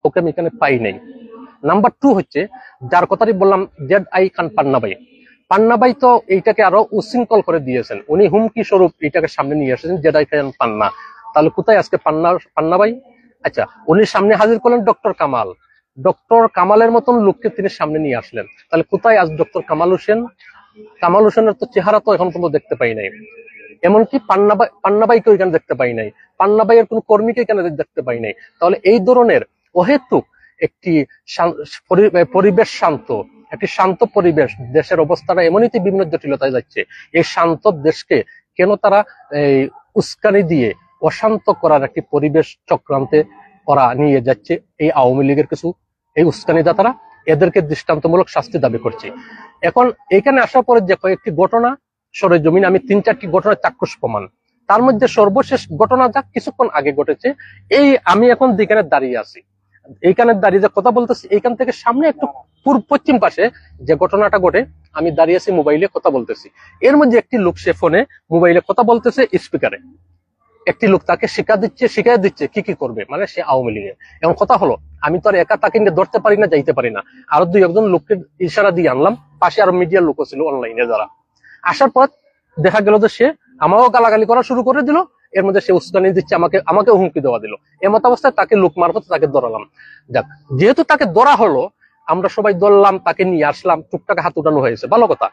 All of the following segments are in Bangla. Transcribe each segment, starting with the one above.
ওকে আমি এখানে পাই নাই। নাম্বার 2 হচ্ছে, যার কথাটি বললাম ZI খান পান্না ভাই তো এইটাকে আরো উশৃঙ্খল করে দিয়েছেন। উনি হুমকি স্বরূপ এইটাকে সামনে নিয়ে এসেছেন ZI খান পান্না। তাহলে কোথায় আজকে পান্না ভাই? আচ্ছা, উনি সামনে হাজির করলেন ডক্টর কামালের মতন লোককে তিনি সামনে নিয়ে আসলেন। তাহলে কোথায় আজ ডক্টর কামাল হোসেনের তো চেহারা তো এখন পর্যন্ত দেখতে পাই নাই। এমনকি পান্না ভাইকে এখানে দেখতে পাই নাই, পান্না ভাইয়ের কোন কর্মীকে এখানে দেখতে পাই নাই। তাহলে এই ধরনের অহেতুক একটি পরিবেশ একটি শান্ত পরিবেশ, দেশের অবস্থাটা এমনিতে বিভিন্ন জটিলতায় যাচ্ছে। এই শান্ত দেশকে কেন তারা এই উস্কানি দিয়ে অশান্ত করার একটি পরিবেশ চক্রান্তে ওরা নিয়ে যাচ্ছে? এই আওয়ামী লীগের কিছু এই উস্কানিদাতারা এদেরকে দৃষ্টান্তমূলক শাস্তি দাবি করছে। এখন এখানে আসার পরে যে কয়েকটি ঘটনা সরেজমিন আমি 3-4টি ঘটনার চাক্ষুষ প্রমাণ, তার মধ্যে সর্বশেষ ঘটনা যা কিছুক্ষণ আগে ঘটেছে, এই আমি এখন যেখানে দাঁড়িয়ে আছি, এইখানে দাঁড়িয়ে যে কথা বলতেছি, এইখান থেকে সামনে একটু পশ্চিম পাশে যে ঘটনাটা ঘটে, আমি দাঁড়িয়ে আছি, মোবাইলে কথা বলতেছি। এর মধ্যে একটি লোক সে ফোনে মোবাইলে কথা বলতেছে স্পিকারে, একটি লোক তাকে শিখাই দিচ্ছে কি কি করবে, মানে সে আওয়ামী লীগের। এবং কথা হলো, আমি তো আর একা তাকে ধরতে পারি না, যাইতে পারি না, আরো 2-1জন লোককে ইশারা দিয়ে আনলাম, পাশে আরো মিডিয়ার লোক ছিল অনলাইনে যারা। আসার পর দেখা গেল যে সে আমাকেও গালাগালি করা শুরু করে দিল, এর মধ্যে সে উস্কানি দিচ্ছে, আমাকে হুমকি দেওয়া দিল। এমত অবস্থায় তাকে লোক মারফত তাকে ধরালাম। যাক, যেহেতু তাকে ধরা হলো, আমরা সবাই ধরলাম, তাকে নিয়ে আসলাম, টুকটাক হাত উঠানো হয়েছে, ভালো কথা।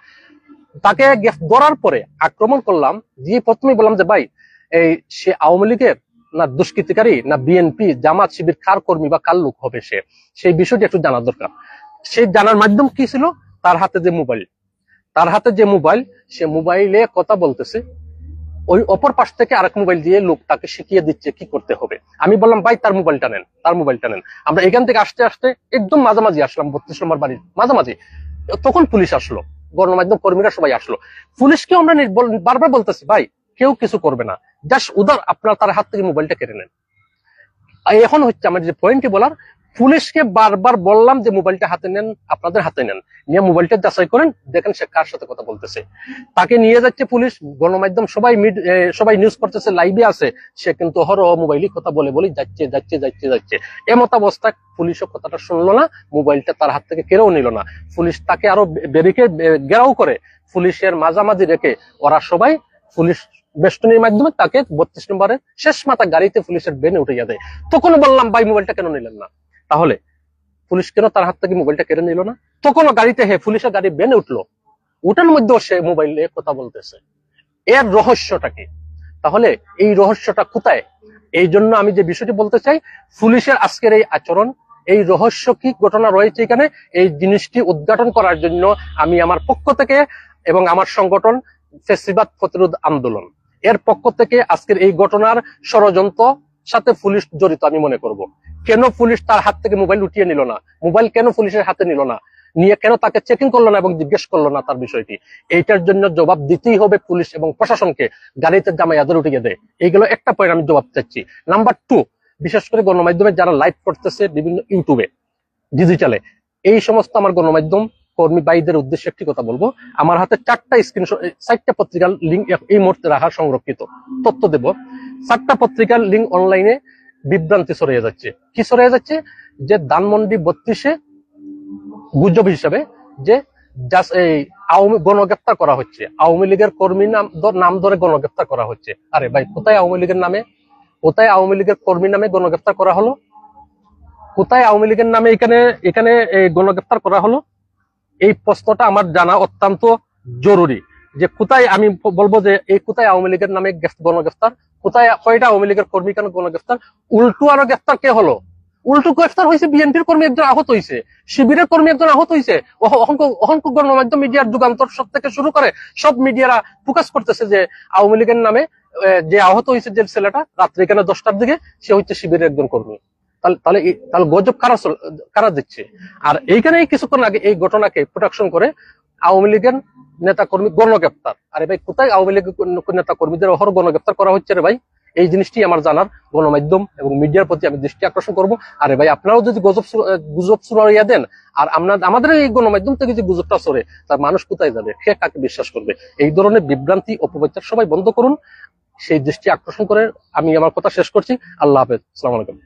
তাকে ধরার পরে আক্রমণ করলাম, দিয়ে প্রথমেই বললাম যে ভাই, এই সে আওয়ামী লীগের না দুষ্কৃতিকারী না বিএনপি জামাত শিবির কার কর্মী বা কার লোক হবে, সেই বিষয়টি একটু জানার দরকার। সেই জানার মাধ্যম কি ছিল? তার হাতে যে মোবাইল, সে মোবাইলে কথা বলতেছে, ওই অপর পাশ থেকে আরেক মোবাইল দিয়ে লোক তাকে শিখিয়ে দিচ্ছে কি করতে হবে। আমি বললাম ভাই তার মোবাইলটা নেন। আমরা এখান থেকে আসতে আসতে একদম মাঝামাঝি আসলাম, 32 নম্বর বাড়ির মাঝামাঝি। তখন পুলিশ আসলো, গণমাধ্যম কর্মীরা সবাই আসলো। পুলিশকেও আমরা বারবার বলতেছি ভাই কেউ কিছু করবে না, জাস্ট উদার আপনার তার হাত থেকে মোবাইলটা কেড়ে নেন। এখন হচ্ছে আমার যে পয়েন্টটি বলার, পুলিশকে বারবার বললাম যে মোবাইলটা হাতে নেন, আপনাদের হাতে নেন, নিয়ে মোবাইলটা যাচাই করেন, দেখেন সে কার সাথে কথা বলতেছে। তাকে নিয়ে যাচ্ছে পুলিশ, গণমাধ্যম সবাই নিউজ করতেছে, লাইভে আছে, সে কিন্তু অহরহ মোবাইলে কথা বলে যাচ্ছে। এমত অবস্থায় পুলিশও কথাটা শুনলো না, মোবাইলটা তার হাত থেকে কেড়েও নিল না। পুলিশ তাকে আরো ঘেরাও করে, পুলিশের মাঝামাঝি রেখে ওরা সবাই পুলিশ বেষ্টনীর মাধ্যমে তাকে 32 নম্বরের শেষ মাথা গাড়িতে পুলিশের বেনে উঠে দেয়। তখন বললাম ভাই মোবাইলটা কেন নিলেন না? তাহলে পুলিশ কেন তার হাত থেকে মোবাইলটা কেড়ে নিল না? তখনও গাড়িতে পুলিশের গাড়ি বেনে উঠলো, উঠানোর মধ্যেও সে মোবাইলে কথা বলতেছে। এর রহস্যটা কি? তাহলে এই রহস্যটা কোথায়? এই জন্য আমি যে বিষয়টি বলতে চাই, পুলিশের আজকের এই আচরণ, এই রহস্য কি ঘটনা রয়েছে এখানে, এই জিনিসটি উদ্ঘাটন করার জন্য আমি আমার পক্ষ থেকে এবং আমার সংগঠন ফ্যাসিবাদ প্রতিরোধ আন্দোলন এর পক্ষ থেকে আজকের এই ঘটনার ষড়যন্ত্র সাথে পুলিশ জড়িত আমি মনে করব। কেন পুলিশ তার হাত থেকে মোবাইল উঠিয়ে নিল না? মোবাইল কেন পুলিশের হাতে নিল না? নিয়ে কেন তাকে চেকিং করলো না এবং জিজ্ঞেস করলো না তার বিষয়টি? এইটার জন্য জবাব দিতেই হবে পুলিশ এবং প্রশাসনকে, গাড়িতে জামাইয়াদের উঠিয়ে দেয়। এইগুলো একটা পয়েন্ট আমি জবাব চাচ্ছি। নাম্বার 2, বিশেষ করে গণমাধ্যমে যারা লাইভ করতেছে বিভিন্ন ইউটিউবে, ডিজিটালে, এই সমস্ত আমার গণমাধ্যম কর্মী ভাইদের উদ্দেশ্যে একটি কথা বলবো। আমার হাতে 4টা পত্রিকার লিঙ্ক এই মুহূর্তে রাখা সংরক্ষিত, তথ্য দেব। 4টা পত্রিকার লিঙ্ক অনলাইনে বিভ্রান্তি ছড়িয়ে যাচ্ছে। কি ছড়িয়ে যাচ্ছে? যে ধানমন্ডি 32-এ গুজব হিসাবে যে এই গণগ্রেপ্তার করা হচ্ছে, আওয়ামী লীগের কর্মী নাম ধরে গণগ্রেপ্তার করা হচ্ছে। আরে ভাই, কোথায় আওয়ামী লীগের নামে, কোথায় আওয়ামী লীগের কর্মী নামে গণগ্রেপ্তার করা হলো? কোথায় আওয়ামী লীগের নামে এখানে গণগ্রেপ্তার করা হলো? এই প্রশ্নটা আমার জানা অত্যন্ত জরুরি। যে কোথায়, আমি বলবো যে এই কোথায় আওয়ামী লীগের নামে গণগ্রেফতার, কোথায় কয়টা আওয়ামী লীগের কর্মী কেন গণগ্রেফতার? উল্টো আরো গ্রেফতার কে হলো? উল্টো গ্রেফতার হয়েছে বিএনপির কর্মী একজন আহত হয়েছে, শিবিরের কর্মী একজন আহত হয়েছে। অহংক গণমাধ্যম মিডিয়ার যুগান্তর সব থেকে শুরু করে সব মিডিয়ারা ফোকাস করতেছে যে আওয়ামী লীগের নামে যে আহত হয়েছে যে ছেলেটা রাত্রে এখানে 10টার দিকে, সে হচ্ছে শিবিরের একজন কর্মী। তাহলে গজব কারা দিচ্ছে? আর এইখানে কিছুক্ষণ আগে এই ঘটনাকে প্রোটেকশন করে আওয়ামী লীগের নেতা কর্মী গণগ্রেপ্তার। আরে ভাই, কোথায় আওয়ামী লীগের নেতা কর্মীদের অহর গণগ্রেপ্তার করা হচ্ছে রে ভাই? এই জিনিসটি আমার জানার, গণমাধ্যম এবং মিডিয়ার প্রতি আমি দৃষ্টি আকর্ষণ করবো। আরে ভাই, আপনারাও যদি গুজব ছড়াইয়া দেন, আর আমাদের এই গণমাধ্যম থেকে যে গুজবটা ছড়ে, তার মানুষ কোথায় যাবে, সে কাকে বিশ্বাস করবে? এই ধরনের বিভ্রান্তি অপপ্রচার সবাই বন্ধ করুন। সেই দৃষ্টি আকর্ষণ করে আমি আমার কথা শেষ করছি। আল্লাহ হাফেজ, আসসালামু আলাইকুম।